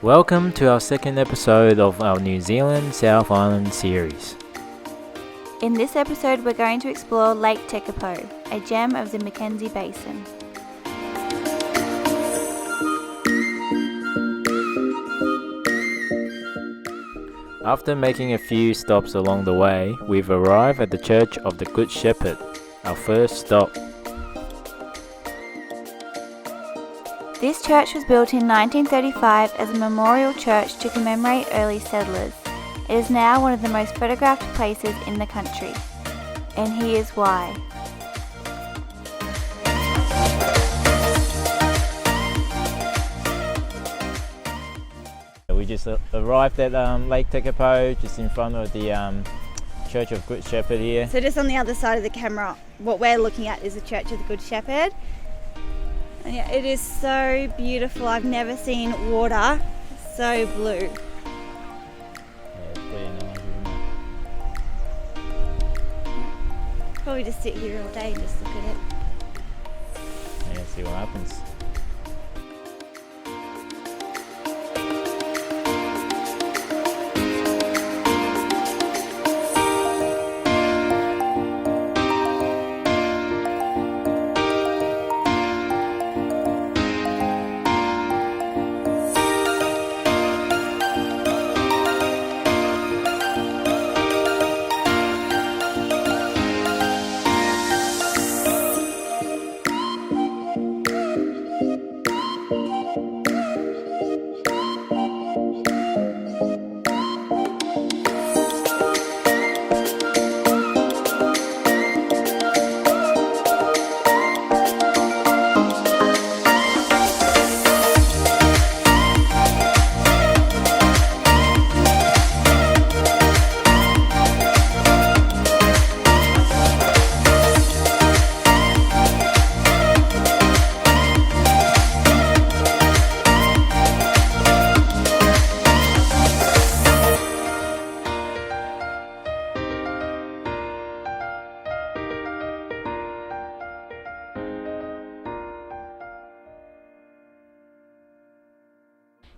Welcome to our second episode of our New Zealand South Island series. In this episode, we're going to explore Lake Tekapo, a gem of the Mackenzie Basin. After making a few stops along the way, we've arrived at the Church of the Good Shepherd, our first stop. This church was built in 1935 as a memorial church to commemorate early settlers. It is now one of the most photographed places in the country. And here's why. We just arrived at Lake Tekapo, just in front of the Church of Good Shepherd here. So just on the other side of the camera, what we're looking at is the Church of the Good Shepherd. And yeah, it is so beautiful. I've never seen water so blue. Yeah, it's pretty nice, isn't it? Probably just sit here all day and just look at it. Yeah, see what happens.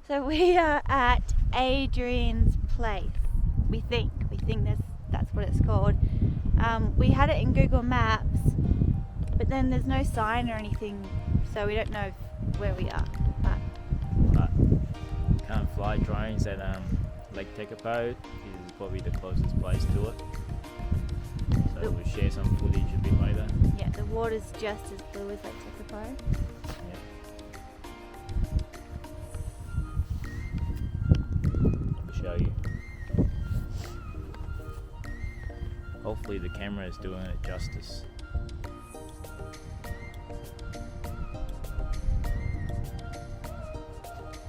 So we are at Adrian's Place. We think that's what it's called. We had it in Google Maps, but then there's no sign or anything, so we don't know where we are. But can't fly drones at Lake Tekapo. Is probably the closest place to it. So we'll share some footage a bit later. Yeah, the water's just as blue as Lake Tekapo. Show you. Hopefully the camera is doing it justice.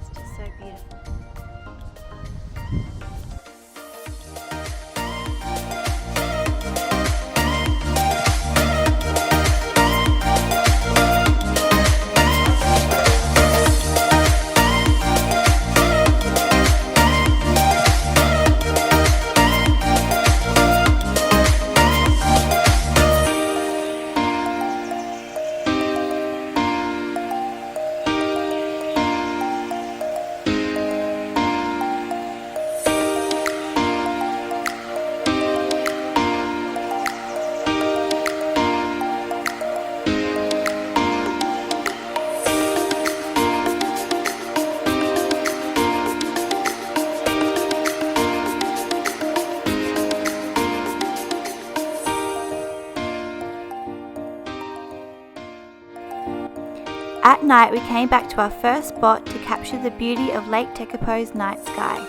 It's just so beautiful. At night, we came back to our first spot to capture the beauty of Lake Tekapo's night sky.